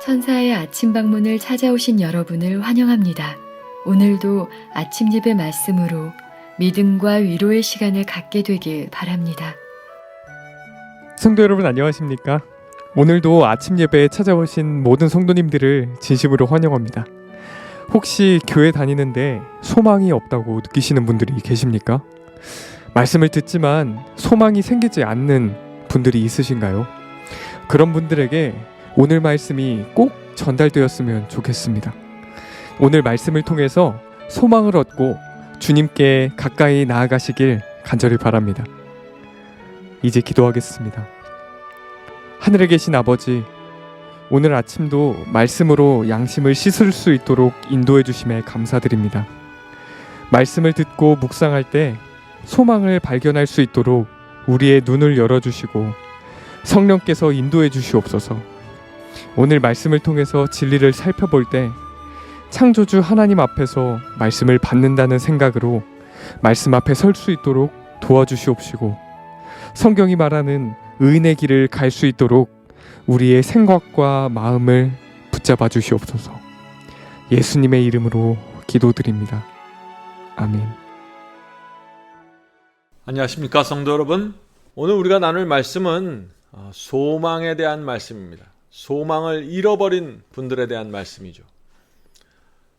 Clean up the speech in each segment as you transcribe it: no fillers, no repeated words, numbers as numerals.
천사의 아침 방문을 찾아오신 여러분을 환영합니다. 오늘도 아침 예배 말씀으로 믿음과 위로의 시간을 갖게 되길 바랍니다. 성도 여러분 안녕하십니까? 오늘도 아침 예배에 찾아오신 모든 성도님들을 진심으로 환영합니다. 혹시 교회 다니는데 소망이 없다고 느끼시는 분들이 계십니까? 말씀을 듣지만 소망이 생기지 않는 분들이 있으신가요? 그런 분들에게 오늘 말씀이 꼭 전달되었으면 좋겠습니다. 오늘 말씀을 통해서 소망을 얻고 주님께 가까이 나아가시길 간절히 바랍니다. 이제 기도하겠습니다. 하늘에 계신 아버지, 오늘 아침도 말씀으로 양심을 씻을 수 있도록 인도해 주심에 감사드립니다. 말씀을 듣고 묵상할 때 소망을 발견할 수 있도록 우리의 눈을 열어주시고 성령께서 인도해 주시옵소서. 오늘 말씀을 통해서 진리를 살펴볼 때 창조주 하나님 앞에서 말씀을 받는다는 생각으로 말씀 앞에 설 수 있도록 도와주시옵시고, 성경이 말하는 의인의 길을 갈 수 있도록 우리의 생각과 마음을 붙잡아 주시옵소서. 예수님의 이름으로 기도드립니다. 아멘. 안녕하십니까 성도 여러분. 오늘 우리가 나눌 말씀은 소망에 대한 말씀입니다. 소망을 잃어버린 분들에 대한 말씀이죠.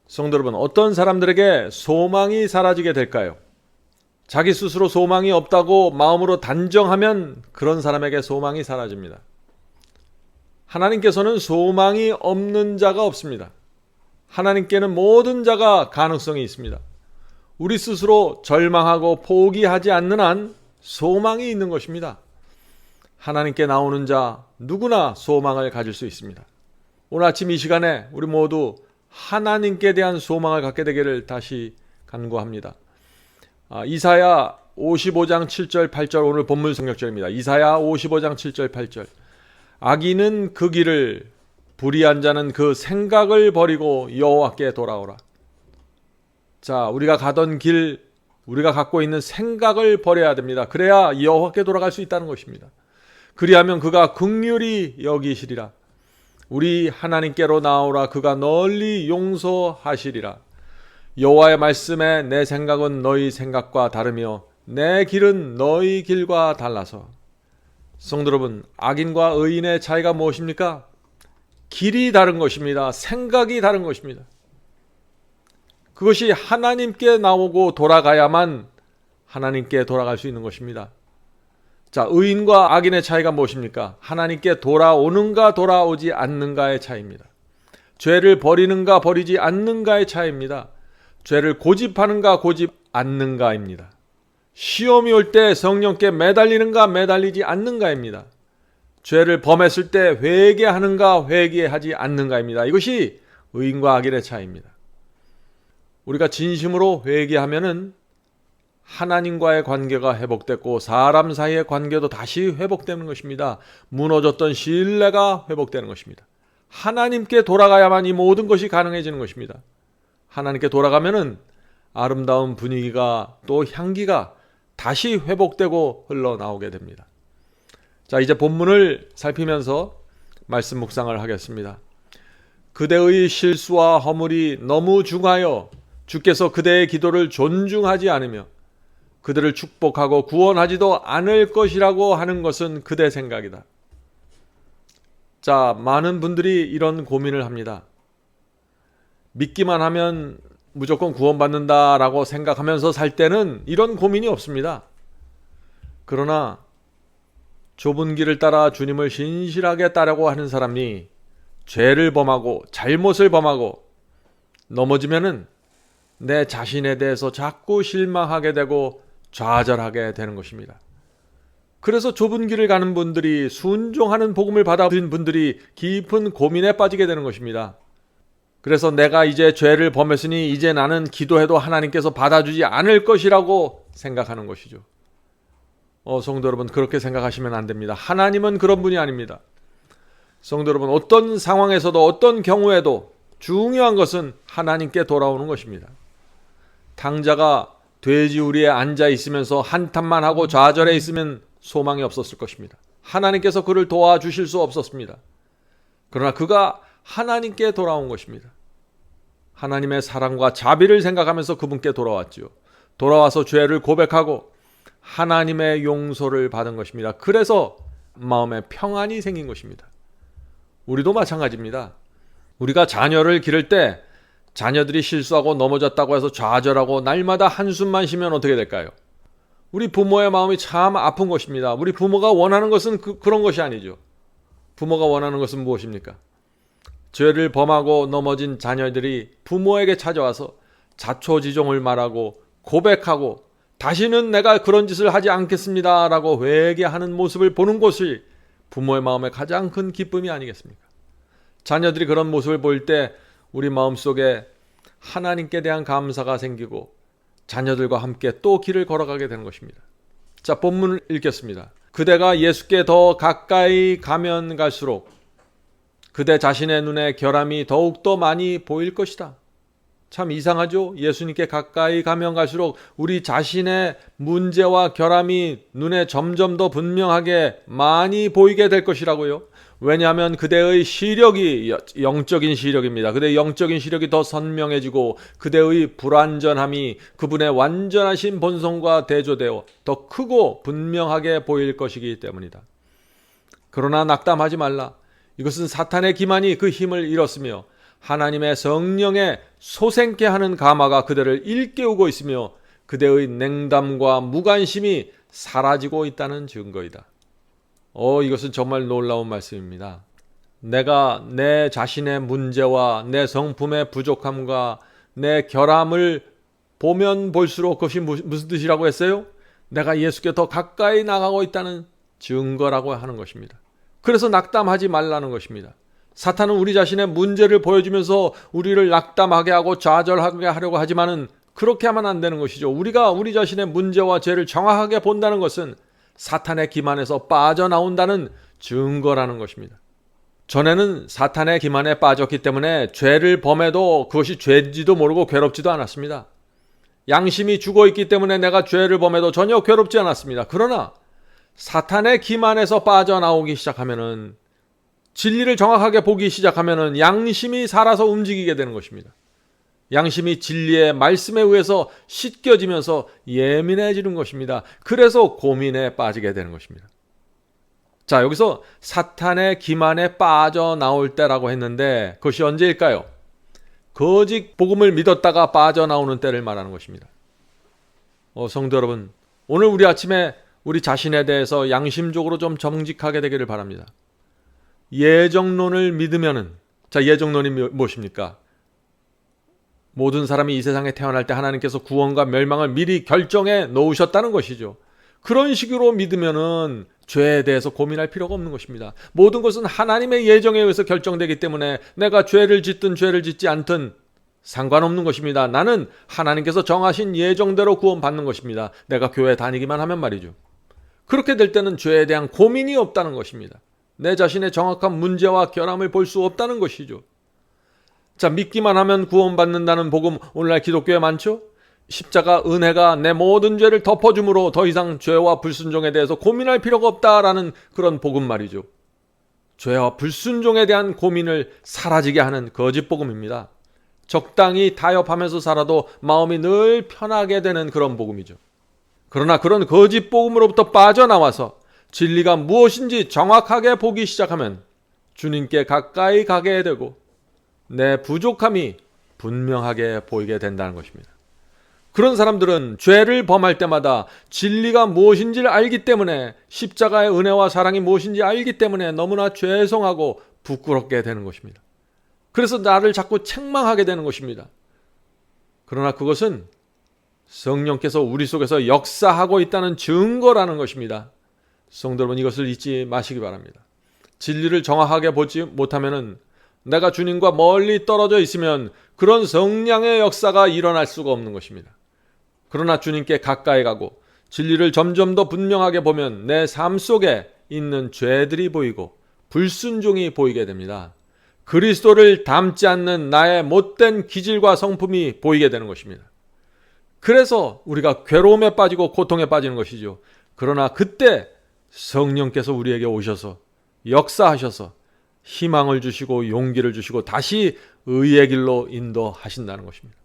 성도 여러분, 어떤 사람들에게 소망이 사라지게 될까요? 자기 스스로 소망이 없다고 마음으로 단정하면 그런 사람에게 소망이 사라집니다. 하나님께서는 소망이 없는 자가 없습니다. 하나님께는 모든 자가 가능성이 있습니다. 우리 스스로 절망하고 포기하지 않는 한 소망이 있는 것입니다. 하나님께 나오는 자 누구나 소망을 가질 수 있습니다. 오늘 아침 이 시간에 우리 모두 하나님께 대한 소망을 갖게 되기를 다시 간구합니다. 이사야 55장 7절 8절 오늘 본문 성경절입니다. 이사야 55장 7절 8절. 악인은 그 길을, 불의한 자는 그 생각을 버리고 여호와께 돌아오라. 자, 우리가 가던 길, 우리가 갖고 있는 생각을 버려야 됩니다. 그래야 여호와께 돌아갈 수 있다는 것입니다. 그리하면 그가 긍휼히 여기시리라. 우리 하나님께로 나오라. 그가 널리 용서하시리라. 여호와의 말씀에 내 생각은 너희 생각과 다르며 내 길은 너희 길과 달라서. 성도 여러분, 악인과 의인의 차이가 무엇입니까? 길이 다른 것입니다. 생각이 다른 것입니다. 그것이 하나님께 나오고 돌아가야만 하나님께 돌아갈 수 있는 것입니다. 자, 의인과 악인의 차이가 무엇입니까? 하나님께 돌아오는가 돌아오지 않는가의 차이입니다. 죄를 버리는가 버리지 않는가의 차이입니다. 죄를 고집하는가 고집 않는가입니다. 시험이 올 때 성령께 매달리는가 매달리지 않는가입니다. 죄를 범했을 때 회개하는가 회개하지 않는가입니다. 이것이 의인과 악인의 차이입니다. 우리가 진심으로 회개하면은 하나님과의 관계가 회복됐고 사람 사이의 관계도 다시 회복되는 것입니다. 무너졌던 신뢰가 회복되는 것입니다. 하나님께 돌아가야만 이 모든 것이 가능해지는 것입니다. 하나님께 돌아가면은 아름다운 분위기가 또 향기가 다시 회복되고 흘러나오게 됩니다. 자, 이제 본문을 살피면서 말씀 묵상을 하겠습니다. 그대의 실수와 허물이 너무 중하여 주께서 그대의 기도를 존중하지 않으며 그들을 축복하고 구원하지도 않을 것이라고 하는 것은 그대 생각이다. 자, 많은 분들이 이런 고민을 합니다. 믿기만 하면 무조건 구원받는다라고 생각하면서 살 때는 이런 고민이 없습니다. 그러나 좁은 길을 따라 주님을 신실하게 따르고 하는 사람이 죄를 범하고 잘못을 범하고 넘어지면은 내 자신에 대해서 자꾸 실망하게 되고 좌절하게 되는 것입니다. 그래서 좁은 길을 가는 분들이, 순종하는 복음을 받아들인 분들이 깊은 고민에 빠지게 되는 것입니다. 그래서 내가 이제 죄를 범했으니 이제 나는 기도해도 하나님께서 받아주지 않을 것이라고 생각하는 것이죠. 성도 여러분, 그렇게 생각하시면 안 됩니다. 하나님은 그런 분이 아닙니다. 성도 여러분, 어떤 상황에서도 어떤 경우에도 중요한 것은 하나님께 돌아오는 것입니다. 탕자가 돼지우리에 앉아 있으면서 한탄만 하고 좌절해 있으면 소망이 없었을 것입니다. 하나님께서 그를 도와주실 수 없었습니다. 그러나 그가 하나님께 돌아온 것입니다. 하나님의 사랑과 자비를 생각하면서 그분께 돌아왔지요. 돌아와서 죄를 고백하고 하나님의 용서를 받은 것입니다. 그래서 마음에 평안이 생긴 것입니다. 우리도 마찬가지입니다. 우리가 자녀를 기를 때 자녀들이 실수하고 넘어졌다고 해서 좌절하고 날마다 한숨만 쉬면 어떻게 될까요? 우리 부모의 마음이 참 아픈 것입니다. 우리 부모가 원하는 것은 그런 것이 아니죠. 부모가 원하는 것은 무엇입니까? 죄를 범하고 넘어진 자녀들이 부모에게 찾아와서 자초지종을 말하고 고백하고 다시는 내가 그런 짓을 하지 않겠습니다 라고 회개하는 모습을 보는 것이 부모의 마음에 가장 큰 기쁨이 아니겠습니까? 자녀들이 그런 모습을 볼 때 우리 마음속에 하나님께 대한 감사가 생기고 자녀들과 함께 또 길을 걸어가게 되는 것입니다. 자, 본문을 읽겠습니다. 그대가 예수께 더 가까이 가면 갈수록 그대 자신의 눈에 결함이 더욱더 많이 보일 것이다. 참 이상하죠? 예수님께 가까이 가면 갈수록 우리 자신의 문제와 결함이 눈에 점점 더 분명하게 많이 보이게 될 것이라고요. 왜냐하면 그대의 시력이 영적인 시력입니다. 그대의 영적인 시력이 더 선명해지고 그대의 불완전함이 그분의 완전하신 본성과 대조되어 더 크고 분명하게 보일 것이기 때문이다. 그러나 낙담하지 말라. 이것은 사탄의 기만이 그 힘을 잃었으며 하나님의 성령의 소생케 하는 감화가 그대를 일깨우고 있으며 그대의 냉담과 무관심이 사라지고 있다는 증거이다. 이것은 정말 놀라운 말씀입니다. 내가 내 자신의 문제와 내 성품의 부족함과 내 결함을 보면 볼수록 그것이 무슨 뜻이라고 했어요? 내가 예수께 더 가까이 나가고 있다는 증거라고 하는 것입니다. 그래서 낙담하지 말라는 것입니다. 사탄은 우리 자신의 문제를 보여주면서 우리를 낙담하게 하고 좌절하게 하려고 하지만은 그렇게 하면 안 되는 것이죠. 우리가 우리 자신의 문제와 죄를 정확하게 본다는 것은 사탄의 기만에서 빠져나온다는 증거라는 것입니다. 전에는 사탄의 기만에 빠졌기 때문에 죄를 범해도 그것이 죄인지도 모르고 괴롭지도 않았습니다. 양심이 죽어있기 때문에 내가 죄를 범해도 전혀 괴롭지 않았습니다. 그러나 사탄의 기만에서 빠져나오기 시작하면은 진리를 정확하게 보기 시작하면은 양심이 살아서 움직이게 되는 것입니다. 양심이 진리의 말씀에 의해서 씻겨지면서 예민해지는 것입니다. 그래서 고민에 빠지게 되는 것입니다. 자, 여기서 사탄의 기만에 빠져나올 때라고 했는데 그것이 언제일까요? 거짓 복음을 믿었다가 빠져나오는 때를 말하는 것입니다. 성도 여러분, 오늘 우리 아침에 우리 자신에 대해서 양심적으로 좀 정직하게 되기를 바랍니다. 예정론을 믿으면은, 자, 예정론이 무엇입니까? 모든 사람이 이 세상에 태어날 때 하나님께서 구원과 멸망을 미리 결정해 놓으셨다는 것이죠. 그런 식으로 믿으면은 죄에 대해서 고민할 필요가 없는 것입니다. 모든 것은 하나님의 예정에 의해서 결정되기 때문에 내가 죄를 짓든 죄를 짓지 않든 상관없는 것입니다. 나는 하나님께서 정하신 예정대로 구원받는 것입니다. 내가 교회 다니기만 하면 말이죠. 그렇게 될 때는 죄에 대한 고민이 없다는 것입니다. 내 자신의 정확한 문제와 결함을 볼 수 없다는 것이죠. 자, 믿기만 하면 구원받는다는 복음 오늘날 기독교에 많죠? 십자가 은혜가 내 모든 죄를 덮어줌으로 더 이상 죄와 불순종에 대해서 고민할 필요가 없다라는 그런 복음 말이죠. 죄와 불순종에 대한 고민을 사라지게 하는 거짓 복음입니다. 적당히 타협하면서 살아도 마음이 늘 편하게 되는 그런 복음이죠. 그러나 그런 거짓 복음으로부터 빠져나와서 진리가 무엇인지 정확하게 보기 시작하면 주님께 가까이 가게 되고 내 부족함이 분명하게 보이게 된다는 것입니다. 그런 사람들은 죄를 범할 때마다 진리가 무엇인지를 알기 때문에 십자가의 은혜와 사랑이 무엇인지 알기 때문에 너무나 죄송하고 부끄럽게 되는 것입니다. 그래서 나를 자꾸 책망하게 되는 것입니다. 그러나 그것은 성령께서 우리 속에서 역사하고 있다는 증거라는 것입니다. 성도 여러분, 이것을 잊지 마시기 바랍니다. 진리를 정확하게 보지 못하면은 내가 주님과 멀리 떨어져 있으면 그런 성령의 역사가 일어날 수가 없는 것입니다. 그러나 주님께 가까이 가고 진리를 점점 더 분명하게 보면 내 삶 속에 있는 죄들이 보이고 불순종이 보이게 됩니다. 그리스도를 닮지 않는 나의 못된 기질과 성품이 보이게 되는 것입니다. 그래서 우리가 괴로움에 빠지고 고통에 빠지는 것이죠. 그러나 그때 성령께서 우리에게 오셔서 역사하셔서 희망을 주시고 용기를 주시고 다시 의의 길로 인도하신다는 것입니다.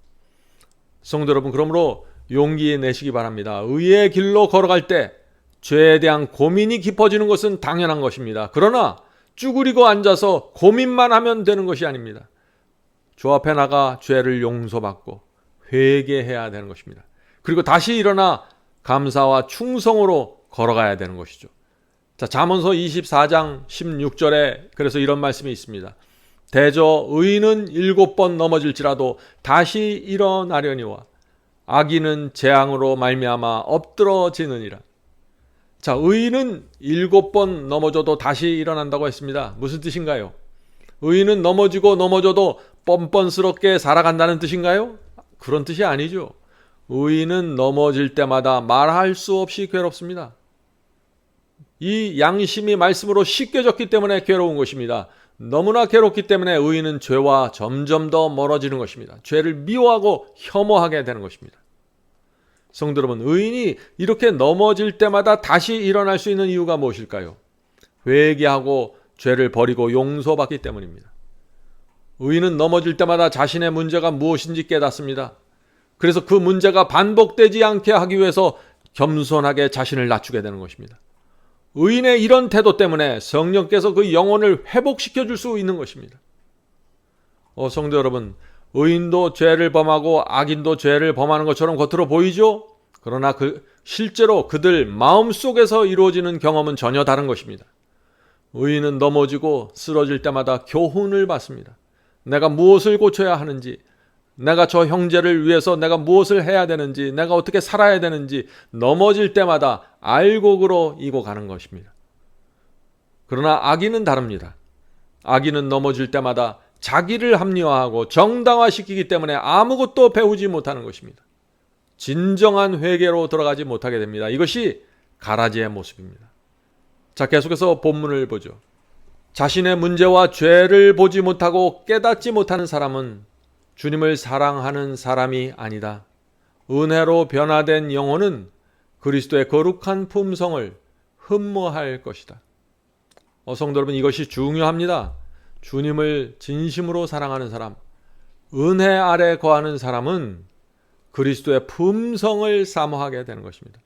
성도 여러분, 그러므로 용기 내시기 바랍니다. 의의 길로 걸어갈 때 죄에 대한 고민이 깊어지는 것은 당연한 것입니다. 그러나 쭈그리고 앉아서 고민만 하면 되는 것이 아닙니다. 주 앞에 나가 죄를 용서받고 회개해야 되는 것입니다. 그리고 다시 일어나 감사와 충성으로 걸어가야 되는 것이죠. 자, 잠언서 24장 16절에 그래서 이런 말씀이 있습니다. 대저 의인은 7번 넘어질지라도 다시 일어나려니와 악인은 재앙으로 말미암아 엎드러지느니라. 자, 의인은 7번 넘어져도 다시 일어난다고 했습니다. 무슨 뜻인가요? 의인은 넘어져도 뻔뻔스럽게 살아간다는 뜻인가요? 그런 뜻이 아니죠. 의인은 넘어질 때마다 말할 수 없이 괴롭습니다. 이 양심이 말씀으로 씻겨졌기 때문에 괴로운 것입니다. 너무나 괴롭기 때문에 의인은 죄와 점점 더 멀어지는 것입니다. 죄를 미워하고 혐오하게 되는 것입니다. 성도 여러분, 의인이 이렇게 넘어질 때마다 다시 일어날 수 있는 이유가 무엇일까요? 회개하고 죄를 버리고 용서받기 때문입니다. 의인은 넘어질 때마다 자신의 문제가 무엇인지 깨닫습니다. 그래서 그 문제가 반복되지 않게 하기 위해서 겸손하게 자신을 낮추게 되는 것입니다. 의인의 이런 태도 때문에 성령께서 그 영혼을 회복시켜 줄 수 있는 것입니다. 성도 여러분, 의인도 죄를 범하고 악인도 죄를 범하는 것처럼 겉으로 보이죠? 그러나 실제로 그들 마음속에서 이루어지는 경험은 전혀 다른 것입니다. 의인은 넘어지고 쓰러질 때마다 교훈을 받습니다. 내가 무엇을 고쳐야 하는지, 내가 저 형제를 위해서 내가 무엇을 해야 되는지, 내가 어떻게 살아야 되는지 넘어질 때마다 알곡으로 이고 가는 것입니다. 그러나 악인은 다릅니다. 악인은 넘어질 때마다 자기를 합리화하고 정당화시키기 때문에 아무것도 배우지 못하는 것입니다. 진정한 회개로 들어가지 못하게 됩니다. 이것이 가라지의 모습입니다. 자, 계속해서 본문을 보죠. 자신의 문제와 죄를 보지 못하고 깨닫지 못하는 사람은 주님을 사랑하는 사람이 아니다. 은혜로 변화된 영혼은 그리스도의 거룩한 품성을 흠모할 것이다. 성도 여러분, 이것이 중요합니다. 주님을 진심으로 사랑하는 사람, 은혜 아래 거하는 사람은 그리스도의 품성을 사모하게 되는 것입니다.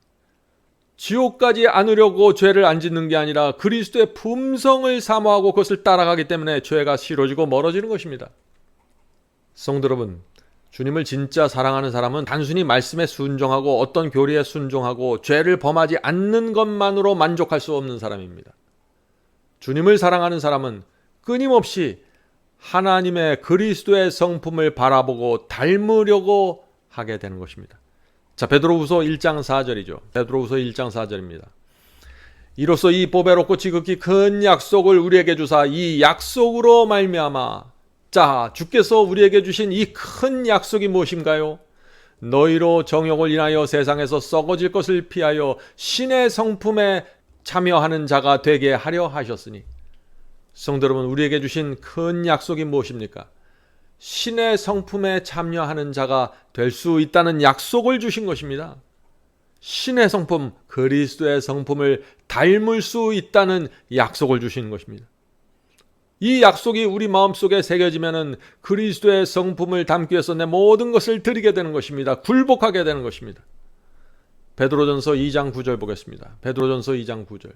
지옥까지 안으려고 죄를 안 짓는 게 아니라 그리스도의 품성을 사모하고 그것을 따라가기 때문에 죄가 싫어지고 멀어지는 것입니다. 성도 여러분, 주님을 진짜 사랑하는 사람은 단순히 말씀에 순종하고 어떤 교리에 순종하고 죄를 범하지 않는 것만으로 만족할 수 없는 사람입니다. 주님을 사랑하는 사람은 끊임없이 하나님의 그리스도의 성품을 바라보고 닮으려고 하게 되는 것입니다. 자, 베드로후서 1장 4절이죠. 베드로후서 1장 4절입니다. 이로써 이 보배롭고 지극히 큰 약속을 우리에게 주사 이 약속으로 말미암아, 자, 주께서 우리에게 주신 이 큰 약속이 무엇인가요? 너희로 정욕을 인하여 세상에서 썩어질 것을 피하여 신의 성품에 참여하는 자가 되게 하려 하셨으니. 성도 여러분, 우리에게 주신 큰 약속이 무엇입니까? 신의 성품에 참여하는 자가 될 수 있다는 약속을 주신 것입니다. 신의 성품, 그리스도의 성품을 닮을 수 있다는 약속을 주신 것입니다. 이 약속이 우리 마음속에 새겨지면은 그리스도의 성품을 담기 위해서 내 모든 것을 드리게 되는 것입니다. 굴복하게 되는 것입니다. 베드로전서 2장 9절 보겠습니다. 베드로전서 2장 9절.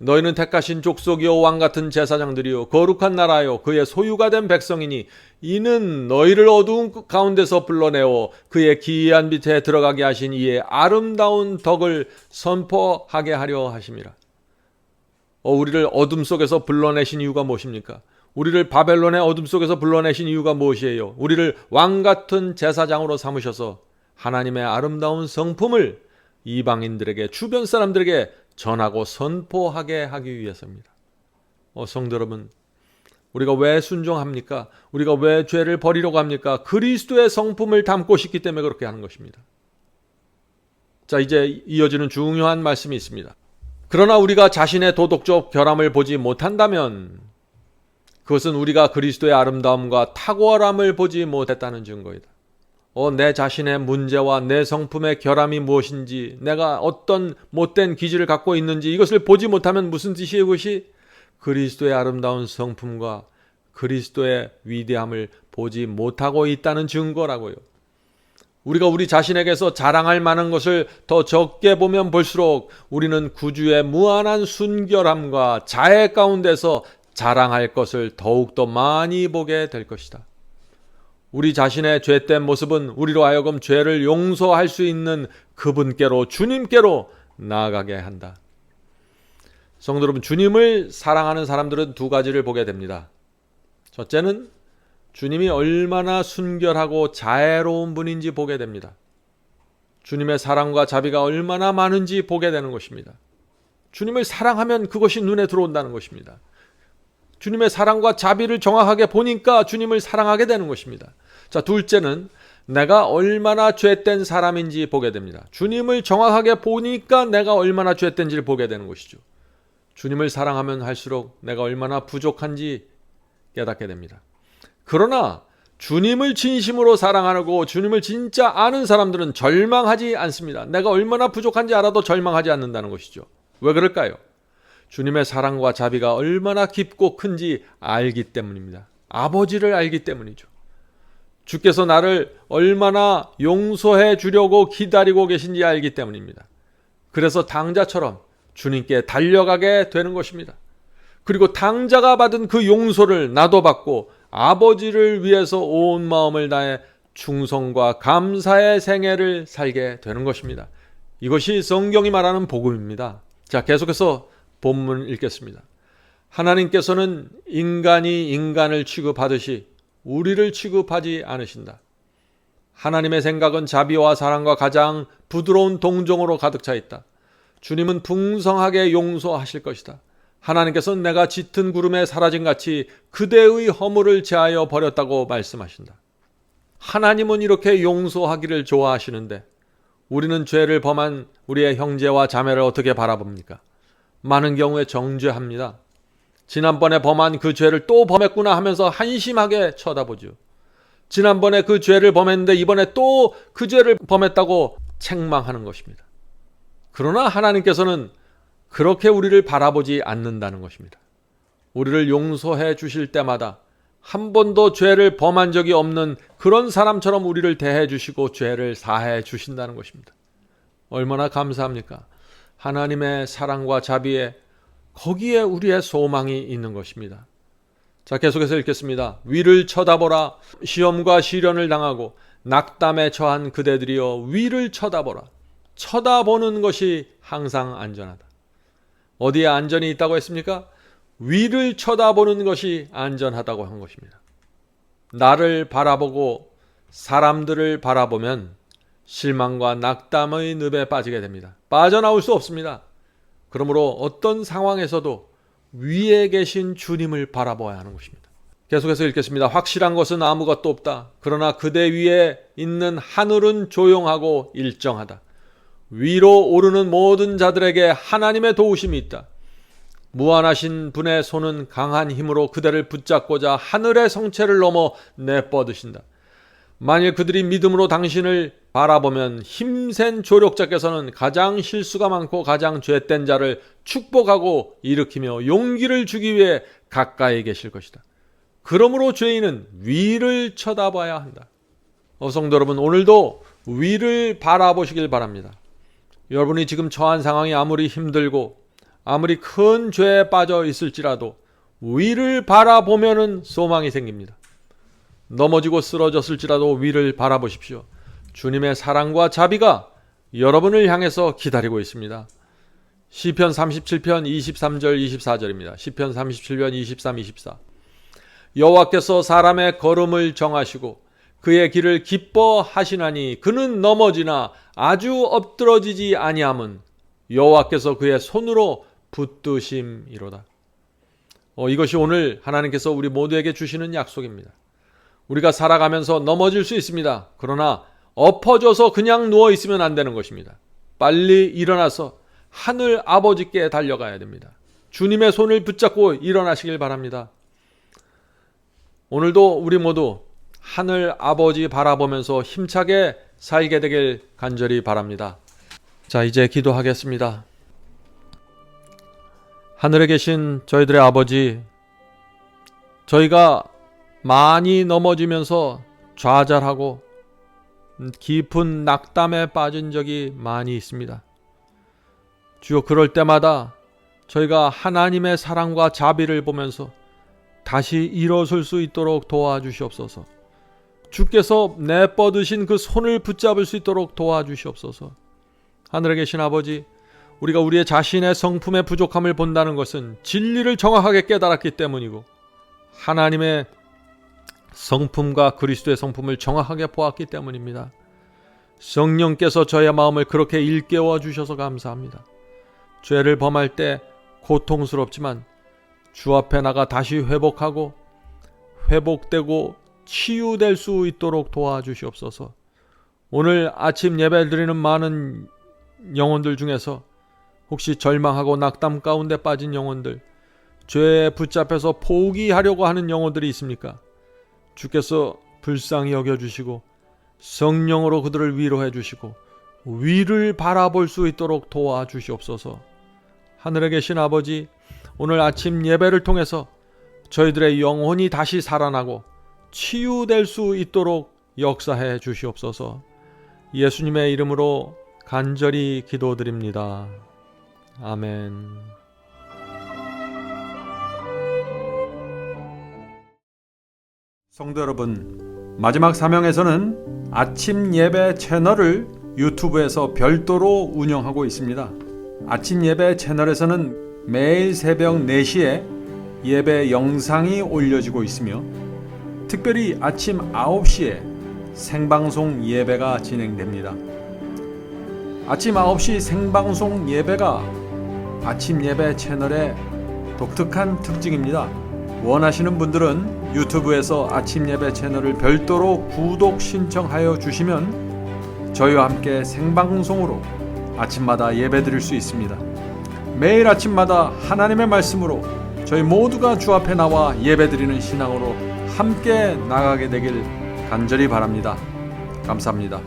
너희는 택하신 족속이요 왕같은 제사장들이요 거룩한 나라요 그의 소유가 된 백성이니 이는 너희를 어두운 가운데서 불러내어 그의 기이한 빛에 들어가게 하신 이의 아름다운 덕을 선포하게 하려 하심이라. 우리를 어둠 속에서 불러내신 이유가 무엇입니까? 우리를 바벨론의 어둠 속에서 불러내신 이유가 무엇이에요? 우리를 왕같은 제사장으로 삼으셔서 하나님의 아름다운 성품을 이방인들에게, 주변 사람들에게 전하고 선포하게 하기 위해서입니다. 성도 여러분, 우리가 왜 순종합니까? 우리가 왜 죄를 버리려고 합니까? 그리스도의 성품을 담고 싶기 때문에 그렇게 하는 것입니다. 자, 이제 이어지는 중요한 말씀이 있습니다. 그러나 우리가 자신의 도덕적 결함을 보지 못한다면 그것은 우리가 그리스도의 아름다움과 탁월함을 보지 못했다는 증거이다. 내 자신의 문제와 내 성품의 결함이 무엇인지, 내가 어떤 못된 기질을 갖고 있는지 이것을 보지 못하면 무슨 뜻이에요? 그것이 그리스도의 아름다운 성품과 그리스도의 위대함을 보지 못하고 있다는 증거라고요. 우리가 우리 자신에게서 자랑할 만한 것을 더 적게 보면 볼수록 우리는 구주의 무한한 순결함과 자애 가운데서 자랑할 것을 더욱더 많이 보게 될 것이다. 우리 자신의 죄된 모습은 우리로 하여금 죄를 용서할 수 있는 그분께로, 주님께로 나아가게 한다. 성도 여러분, 주님을 사랑하는 사람들은 두 가지를 보게 됩니다. 첫째는 주님이 얼마나 순결하고 자애로운 분인지 보게 됩니다. 주님의 사랑과 자비가 얼마나 많은지 보게 되는 것입니다. 주님을 사랑하면 그것이 눈에 들어온다는 것입니다. 주님의 사랑과 자비를 정확하게 보니까 주님을 사랑하게 되는 것입니다. 자, 둘째는 내가 얼마나 죄된 사람인지 보게 됩니다. 주님을 정확하게 보니까 내가 얼마나 죄된지를 보게 되는 것이죠. 주님을 사랑하면 할수록 내가 얼마나 부족한지 깨닫게 됩니다. 그러나 주님을 진심으로 사랑하고 주님을 진짜 아는 사람들은 절망하지 않습니다. 내가 얼마나 부족한지 알아도 절망하지 않는다는 것이죠. 왜 그럴까요? 주님의 사랑과 자비가 얼마나 깊고 큰지 알기 때문입니다. 아버지를 알기 때문이죠. 주께서 나를 얼마나 용서해 주려고 기다리고 계신지 알기 때문입니다. 그래서 당자처럼 주님께 달려가게 되는 것입니다. 그리고 당자가 받은 그 용서를 나도 받고 아버지를 위해서 온 마음을 다해 충성과 감사의 생애를 살게 되는 것입니다. 이것이 성경이 말하는 복음입니다. 자, 계속해서 본문 읽겠습니다. 하나님께서는 인간이 인간을 취급하듯이 우리를 취급하지 않으신다. 하나님의 생각은 자비와 사랑과 가장 부드러운 동정으로 가득 차 있다. 주님은 풍성하게 용서하실 것이다. 하나님께서는 내가 짙은 구름에 사라진 같이 그대의 허물을 제하여 버렸다고 말씀하신다. 하나님은 이렇게 용서하기를 좋아하시는데 우리는 죄를 범한 우리의 형제와 자매를 어떻게 바라봅니까? 많은 경우에 정죄합니다. 지난번에 범한 그 죄를 또 범했구나 하면서 한심하게 쳐다보죠. 지난번에 그 죄를 범했는데 이번에 또 그 죄를 범했다고 책망하는 것입니다. 그러나 하나님께서는 그렇게 우리를 바라보지 않는다는 것입니다. 우리를 용서해 주실 때마다 한 번도 죄를 범한 적이 없는 그런 사람처럼 우리를 대해 주시고 죄를 사해 주신다는 것입니다. 얼마나 감사합니까? 하나님의 사랑과 자비에 거기에 우리의 소망이 있는 것입니다. 자, 계속해서 읽겠습니다. 위를 쳐다보라. 시험과 시련을 당하고 낙담에 처한 그대들이여 위를 쳐다보라. 쳐다보는 것이 항상 안전하다. 어디에 안전이 있다고 했습니까? 위를 쳐다보는 것이 안전하다고 한 것입니다. 나를 바라보고 사람들을 바라보면 실망과 낙담의 늪에 빠지게 됩니다. 빠져나올 수 없습니다. 그러므로 어떤 상황에서도 위에 계신 주님을 바라봐야 하는 것입니다. 계속해서 읽겠습니다. 확실한 것은 아무것도 없다. 그러나 그대 위에 있는 하늘은 조용하고 일정하다. 위로 오르는 모든 자들에게 하나님의 도우심이 있다. 무한하신 분의 손은 강한 힘으로 그대를 붙잡고자 하늘의 성체를 넘어 내뻗으신다. 만일 그들이 믿음으로 당신을 바라보면 힘센 조력자께서는 가장 실수가 많고 가장 죄된 자를 축복하고 일으키며 용기를 주기 위해 가까이 계실 것이다. 그러므로 죄인은 위를 쳐다봐야 한다. 성도 여러분, 오늘도 위를 바라보시길 바랍니다. 여러분이 지금 처한 상황이 아무리 힘들고 아무리 큰 죄에 빠져 있을지라도 위를 바라보면은 소망이 생깁니다. 넘어지고 쓰러졌을지라도 위를 바라보십시오. 주님의 사랑과 자비가 여러분을 향해서 기다리고 있습니다. 시편 37편 23절 24절입니다. 시편 37편 23, 24. 여호와께서 사람의 걸음을 정하시고 그의 길을 기뻐하시나니 그는 넘어지나 아주 엎드러지지 아니함은 여호와께서 그의 손으로 붙드심이로다. 이것이 오늘 하나님께서 우리 모두에게 주시는 약속입니다. 우리가 살아가면서 넘어질 수 있습니다. 그러나 엎어져서 그냥 누워 있으면 안 되는 것입니다. 빨리 일어나서 하늘 아버지께 달려가야 됩니다. 주님의 손을 붙잡고 일어나시길 바랍니다. 오늘도 우리 모두 하늘 아버지 바라보면서 힘차게 살게 되길 간절히 바랍니다. 자, 이제 기도하겠습니다. 하늘에 계신 저희들의 아버지, 저희가 많이 넘어지면서 좌절하고 깊은 낙담에 빠진 적이 많이 있습니다. 주여, 그럴 때마다 저희가 하나님의 사랑과 자비를 보면서 다시 일어설 수 있도록 도와주시옵소서. 주께서 내뻗으신 그 손을 붙잡을 수 있도록 도와주시옵소서. 하늘에 계신 아버지, 우리가 우리의 자신의 성품의 부족함을 본다는 것은 진리를 정확하게 깨달았기 때문이고 하나님의 성품과 그리스도의 성품을 정확하게 보았기 때문입니다. 성령께서 저의 마음을 그렇게 일깨워 주셔서 감사합니다. 죄를 범할 때 고통스럽지만 주 앞에 나가 다시 회복하고 회복되고 치유될 수 있도록 도와주시옵소서. 오늘 아침 예배 드리는 많은 영혼들 중에서 혹시 절망하고 낙담 가운데 빠진 영혼들, 죄에 붙잡혀서 포기하려고 하는 영혼들이 있습니까? 주께서 불쌍히 여겨주시고 성령으로 그들을 위로해 주시고 위를 바라볼 수 있도록 도와주시옵소서. 하늘에 계신 아버지, 오늘 아침 예배를 통해서 저희들의 영혼이 다시 살아나고 치유될 수 있도록 역사해 주시옵소서. 예수님의 이름으로 간절히 기도드립니다. 아멘. 성도 여러분, 마지막 사명에서는 아침 예배 채널을 유튜브에서 별도로 운영하고 있습니다. 아침 예배 채널에서는 매일 새벽 4시에 예배 영상이 올려지고 있으며 특별히 아침 9시에 생방송 예배가 진행됩니다. 아침 9시 생방송 예배가 아침 예배 채널의 독특한 특징입니다. 원하시는 분들은 유튜브에서 아침 예배 채널을 별도로 구독 신청하여 주시면 저희와 함께 생방송으로 아침마다 예배 드릴 수 있습니다. 매일 아침마다 하나님의 말씀으로 저희 모두가 주 앞에 나와 예배 드리는 신앙으로 함께 나가게 되길 간절히 바랍니다. 감사합니다.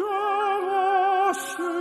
주장하시